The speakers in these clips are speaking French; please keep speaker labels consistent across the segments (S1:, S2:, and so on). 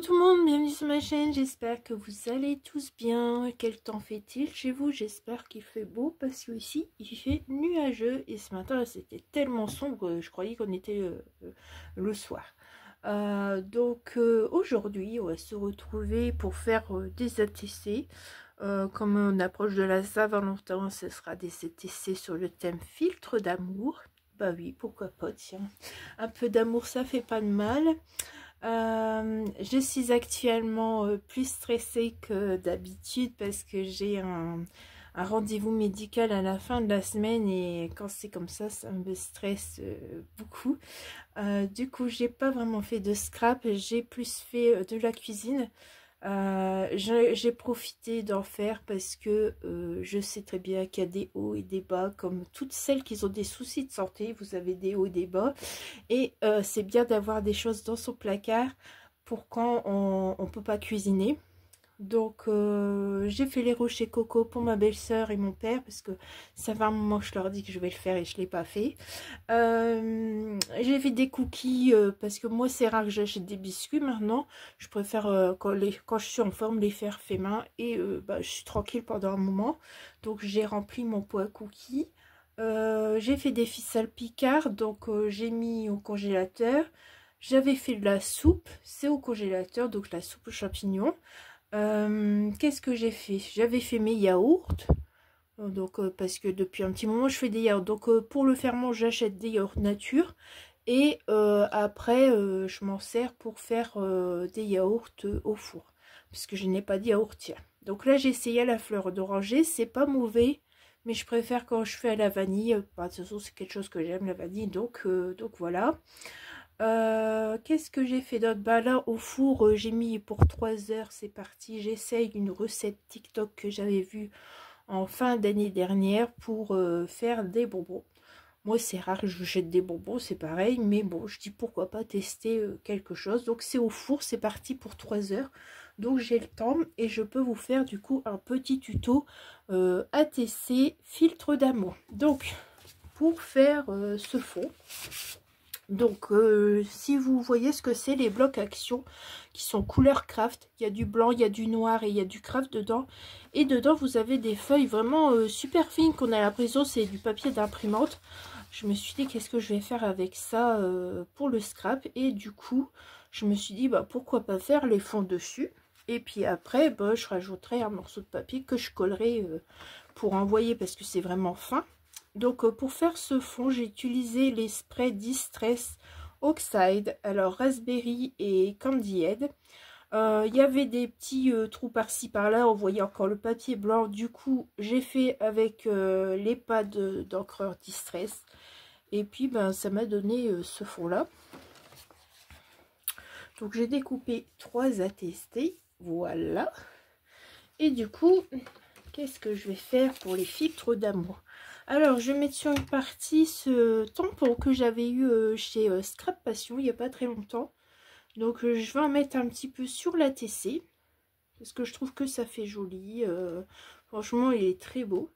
S1: tout le monde, bienvenue sur ma chaîne, j'espère que vous allez tous bien. Quel temps fait-il chez vous? J'espère qu'il fait beau parce que ici il fait nuageux et ce matin c'était tellement sombre, je croyais qu'on était le soir. Aujourd'hui on va se retrouver pour faire des ATC. Comme on approche de la Saint-Valentin, ce sera des ATC sur le thème filtre d'amour. Bah oui, pourquoi pas, tiens, un peu d'amour ça fait pas de mal. Je suis actuellement plus stressée que d'habitude parce que j'ai un rendez-vous médical à la fin de la semaine et quand c'est comme ça me stresse beaucoup. Du coup, j'ai pas vraiment fait de scrap, j'ai plus fait de la cuisine. J'ai profité d'en faire parce que je sais très bien qu'il y a des hauts et des bas, comme toutes celles qui ont des soucis de santé, vous avez des hauts et des bas, et c'est bien d'avoir des choses dans son placard pour quand on peut pas cuisiner. Donc j'ai fait les rochers coco pour ma belle-sœur et mon père parce que ça fait un moment que je leur dis que je vais le faire et je l'ai pas fait. J'ai fait des cookies parce que moi c'est rare que j'achète des biscuits maintenant. Je préfère quand je suis en forme les faire fait main et je suis tranquille pendant un moment. Donc j'ai rempli mon pot à cookies. J'ai fait des ficelles Picard, donc j'ai mis au congélateur. J'avais fait de la soupe, c'est au congélateur, donc la soupe aux champignons. Qu'est-ce que j'ai fait? J'avais fait mes yaourts. Donc parce que depuis un petit moment je fais des yaourts. Donc pour le ferment j'achète des yaourts nature. Et après je m'en sers pour faire des yaourts au four. Parce que je n'ai pas de yaourtière. Donc là j'ai essayé à la fleur d'oranger. C'est pas mauvais. Mais je préfère quand je fais à la vanille. De toute façon c'est quelque chose que j'aime, la vanille. Donc voilà. Qu'est-ce que j'ai fait d'autre? Bah là au four j'ai mis pour 3 heures, c'est parti. J'essaye une recette TikTok que j'avais vue en fin d'année dernière pour faire des bonbons. Moi c'est rare que je jette des bonbons, c'est pareil, mais bon je dis pourquoi pas tester quelque chose. Donc c'est au four, c'est parti pour 3 heures, donc j'ai le temps et je peux vous faire du coup un petit tuto ATC filtre d'amour. Donc pour faire ce fond, donc si vous voyez ce que c'est, les blocs action qui sont couleur craft, il y a du blanc, il y a du noir et il y a du craft dedans, et dedans vous avez des feuilles vraiment super fines qu'on a l'impression c'est du papier d'imprimante. Je me suis dit qu'est-ce que je vais faire avec ça pour le scrap, et du coup je me suis dit bah pourquoi pas faire les fonds dessus, et puis après bah, je rajouterai un morceau de papier que je collerai pour envoyer parce que c'est vraiment fin. Donc pour faire ce fond j'ai utilisé les sprays Distress Oxide, alors raspberry et candy head. Il y avait des petits trous par-ci par-là, on voyait encore le papier blanc, du coup j'ai fait avec les pads d'encreur Distress, et puis ben ça m'a donné ce fond là. Donc j'ai découpé 3 ATST, voilà. Et du coup qu'est-ce que je vais faire pour les filtres d'amour? Alors, je vais mettre sur une partie ce tampon que j'avais eu chez Scrap Passion il n'y a pas très longtemps. Donc, je vais en mettre un petit peu sur l'ATC parce que je trouve que ça fait joli. Franchement, il est très beau.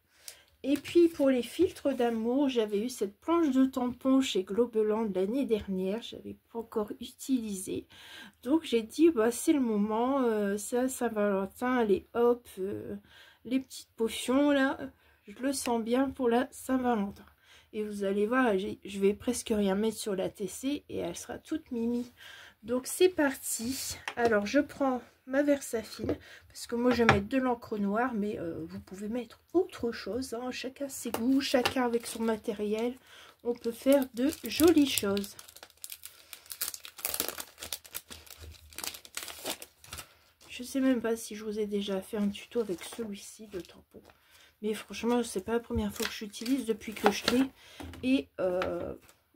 S1: Et puis, pour les filtres d'amour, j'avais eu cette planche de tampon chez Globeland l'année dernière. Je n'avais pas encore utilisé. Donc, j'ai dit, bah, c'est le moment. Ça, Saint-Valentin, allez, hop, les petites potions là. Je le sens bien pour la Saint-Valentin. Et vous allez voir, je vais presque rien mettre sur la TC et elle sera toute mimi. Donc c'est parti. Alors je prends ma Versafine parce que moi je vais mettre de l'encre noire, mais vous pouvez mettre autre chose. Hein. Chacun ses goûts, chacun avec son matériel. On peut faire de jolies choses. Je sais même pas si je vous ai déjà fait un tuto avec celui-ci de tampon. Mais franchement, c'est pas la première fois que j'utilise depuis que je l'ai. Et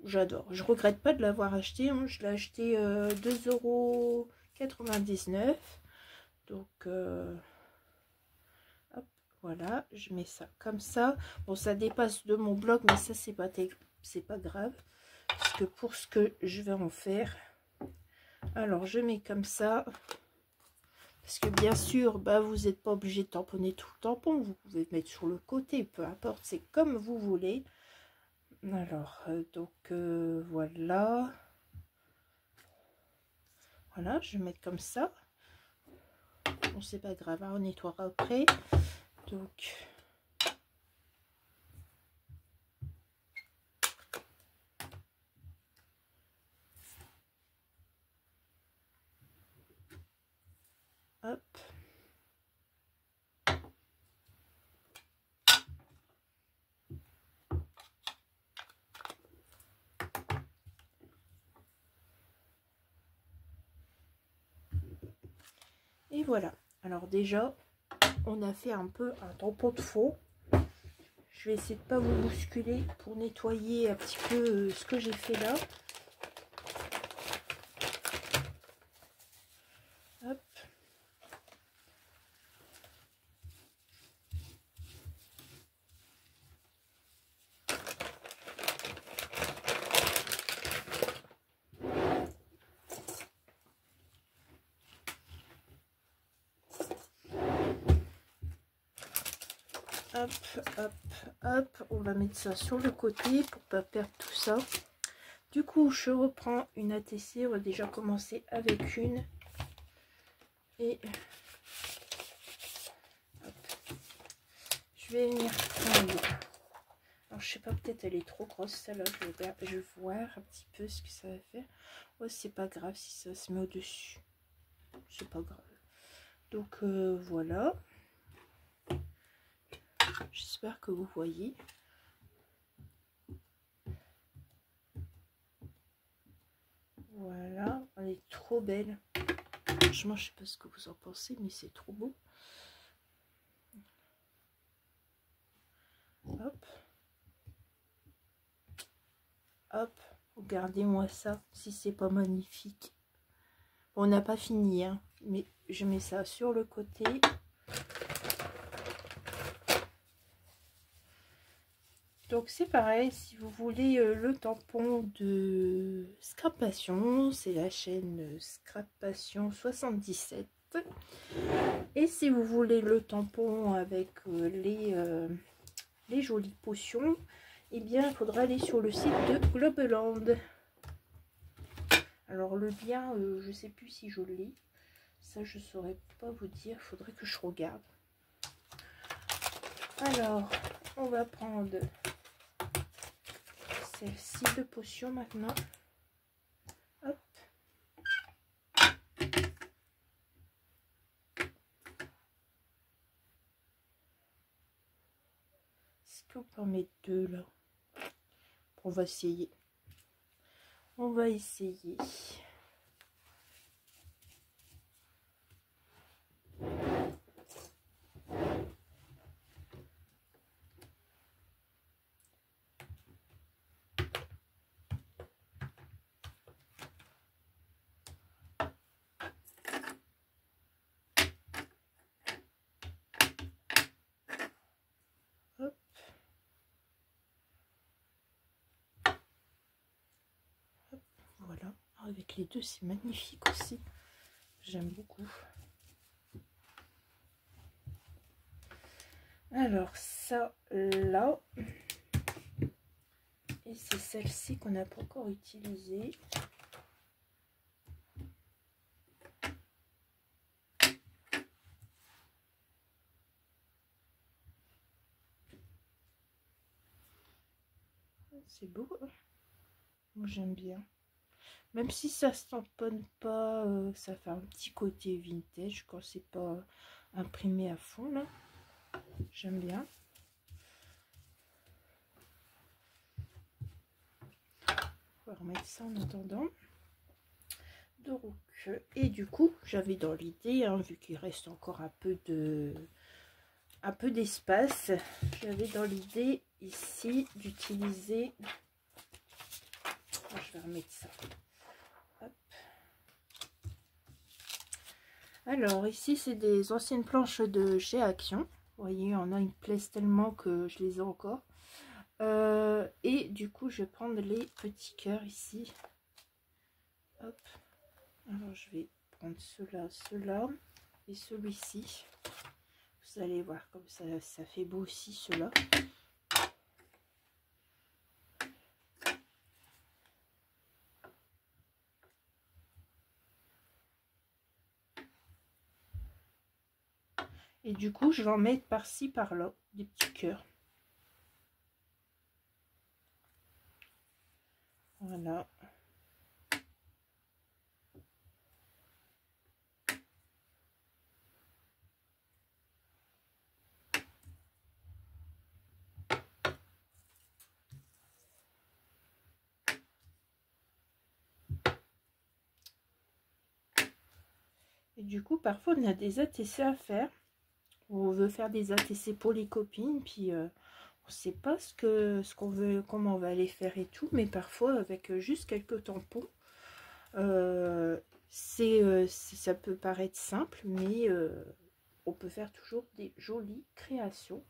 S1: j'adore. Je regrette pas de l'avoir acheté. Hein. Je l'ai acheté 2,99 €. Donc, hop, voilà. Je mets ça comme ça. Bon, ça dépasse de mon bloc, mais ça, c'est pas grave. Parce que pour ce que je vais en faire. Alors, je mets comme ça. Parce que bien sûr, bah, vous n'êtes pas obligé de tamponner tout le tampon. Vous pouvez mettre sur le côté, peu importe. C'est comme vous voulez. Alors, voilà. Voilà, je vais mettre comme ça. Bon, c'est pas grave, hein, on nettoiera après. Donc... Hop. Et voilà. Alors déjà, on a fait un peu un tampon de fond. Je vais essayer de pas vous bousculer pour nettoyer un petit peu ce que j'ai fait là. Hop. Hop, hop, hop. On va mettre ça sur le côté pour pas perdre tout ça. Du coup, je reprends une ATC. On va déjà commencer avec une. Et hop. Je vais venir prendre. Alors, je sais pas, peut-être elle est trop grosse celle-là. Je vais voir un petit peu ce que ça va faire. Ouais, c'est pas grave si ça se met au-dessus. C'est pas grave. Donc, voilà. J'espère que vous voyez. Voilà, elle est trop belle. Franchement, je sais pas ce que vous en pensez, mais c'est trop beau. Hop. Hop. Regardez-moi ça, si c'est pas magnifique. Bon, on n'a pas fini, hein, mais je mets ça sur le côté. Donc c'est pareil, si vous voulez le tampon de Scrap Passion, c'est la chaîne Scrap Passion 77. Et si vous voulez le tampon avec les jolies potions, eh bien il faudra aller sur le site de Globeland. Alors le lien, je sais plus si je l'ai, ça je saurais pas vous dire, il faudrait que je regarde. Alors on va prendre celle-ci de potion maintenant. Hop. Est-ce qu'on peut en mettre deux là? On va essayer. On va essayer. Hop. Hop. Voilà. Avec les deux, c'est magnifique aussi. J'aime beaucoup. Alors ça là. Et c'est celle-ci qu'on n'a pas encore utilisée. C'est beau, hein. Moi j'aime bien. Même si ça se tamponne pas, ça fait un petit côté vintage quand c'est pas imprimé à fond là. J'aime bien. On va remettre ça en attendant. Donc, et du coup, j'avais dans l'idée, hein, vu qu'il reste encore un peu d'espace, j'avais dans l'idée ici d'utiliser. Je vais remettre ça. Hop. Alors ici, c'est des anciennes planches de chez Action. Vous voyez, il y en a, ils me plaisent tellement que je les ai encore. Et du coup, je vais prendre les petits cœurs ici. Hop. Alors, je vais prendre ceux-là, ceux-là et celui-ci. Vous allez voir comme ça fait beau aussi, ceux-là. Et du coup, je vais en mettre par-ci, par-là, des petits cœurs. Voilà. Et du coup, parfois, on a des ATC à faire. On veut faire des ATC pour les copines, puis on ne sait pas ce qu'on veut, comment on va les faire et tout. Mais parfois, avec juste quelques tampons, ça peut paraître simple, mais on peut faire toujours des jolies créations.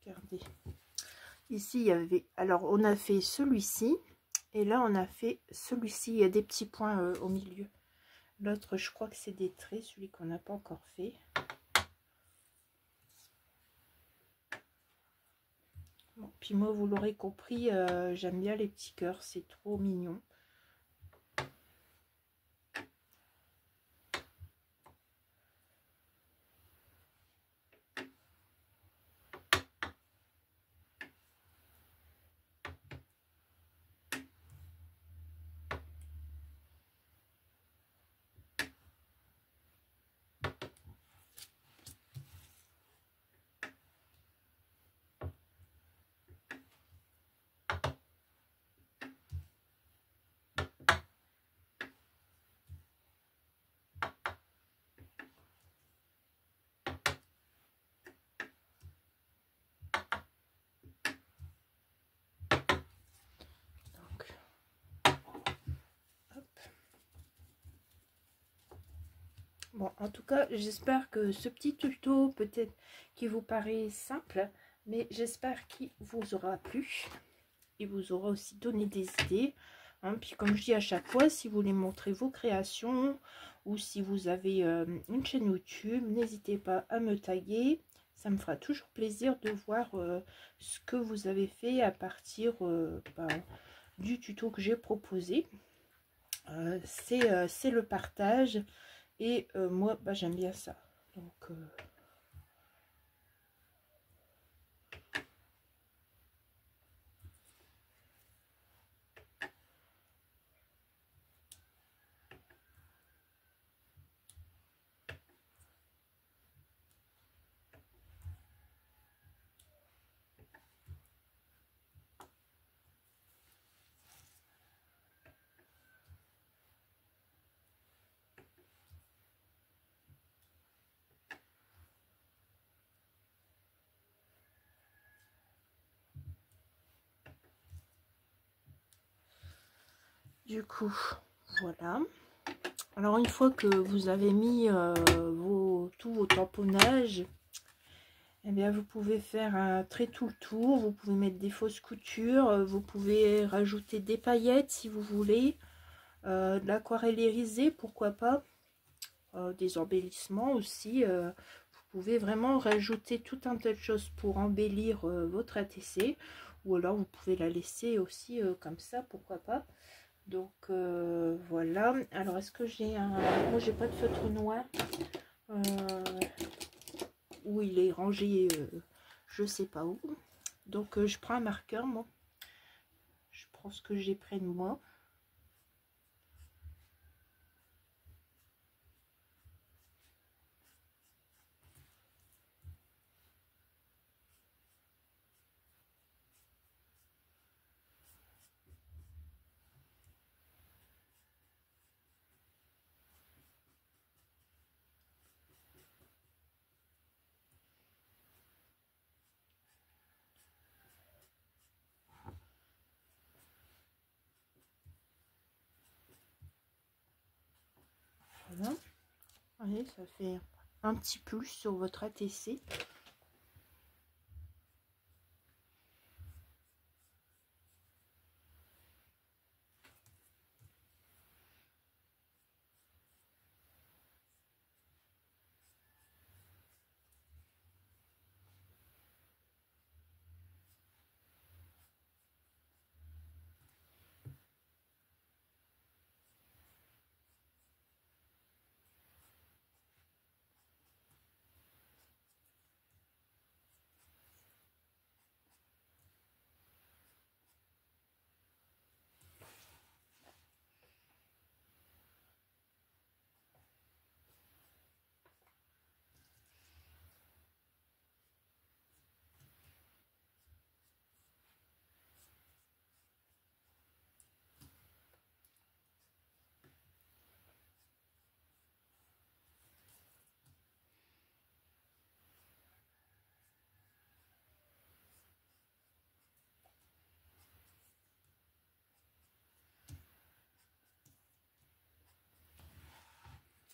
S1: Regardez. Ici, il y avait... Alors, on a fait celui-ci. Et là, on a fait celui-ci. Il y a des petits points au milieu. L'autre, je crois que c'est des traits. Celui qu'on n'a pas encore fait. Bon, puis moi, vous l'aurez compris, j'aime bien les petits cœurs. C'est trop mignon. Bon, en tout cas, j'espère que ce petit tuto, peut-être qui vous paraît simple, mais j'espère qu'il vous aura plu. Il vous aura aussi donné des idées. Hein. Puis comme je dis à chaque fois, si vous voulez montrer vos créations ou si vous avez une chaîne YouTube, n'hésitez pas à me taguer. Ça me fera toujours plaisir de voir ce que vous avez fait à partir du tuto que j'ai proposé. C'est le partage. Et moi, j'aime bien ça. Donc, du coup, voilà. Alors, une fois que vous avez mis tous vos tamponnages, eh bien, vous pouvez faire un trait tout le tour. Vous pouvez mettre des fausses coutures. Vous pouvez rajouter des paillettes si vous voulez. De l'aquarelle irisée, pourquoi pas. Des embellissements aussi. Vous pouvez vraiment rajouter tout un tas de choses pour embellir votre ATC. Ou alors, vous pouvez la laisser aussi comme ça, pourquoi pas. Donc voilà. Alors est-ce que j'ai un... Moi j'ai pas de feutre noir. Où il est rangé, je sais pas où. Donc je prends un marqueur, moi. Je prends ce que j'ai près de moi. Voilà. Allez, ça fait un petit plus sur votre ATC.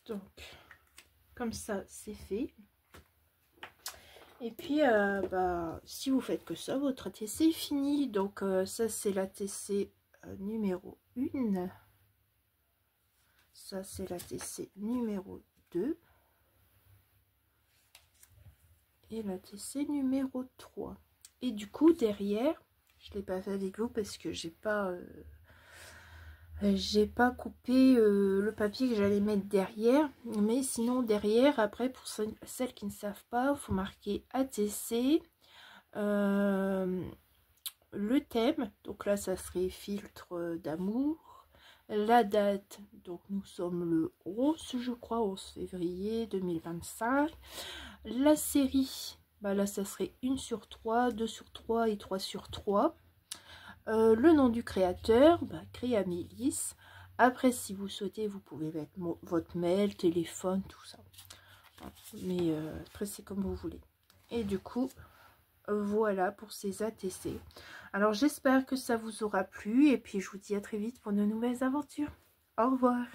S1: Donc, comme ça, c'est fait. Et puis, si vous faites que ça, votre ATC est fini. Donc, ça, c'est l'ATC numéro 1. Ça, c'est l'ATC numéro 2. Et l'ATC numéro 3. Et du coup, derrière, je ne l'ai pas fait avec vous parce que j'ai pas coupé le papier que j'allais mettre derrière. Mais sinon, derrière, après, pour celles qui ne savent pas, il faut marquer ATC, le thème. Donc là, ça serait filtre d'amour. La date, donc nous sommes le 11, je crois, 11 février 2025. La série, là, ça serait 1 sur 3, 2 sur 3 et 3 sur 3. Le nom du créateur, Créamélis. Après, si vous souhaitez, vous pouvez mettre votre mail, téléphone, tout ça. Mais après, c'est comme vous voulez. Et du coup, voilà pour ces ATC. Alors, j'espère que ça vous aura plu. Et puis, je vous dis à très vite pour de nouvelles aventures. Au revoir.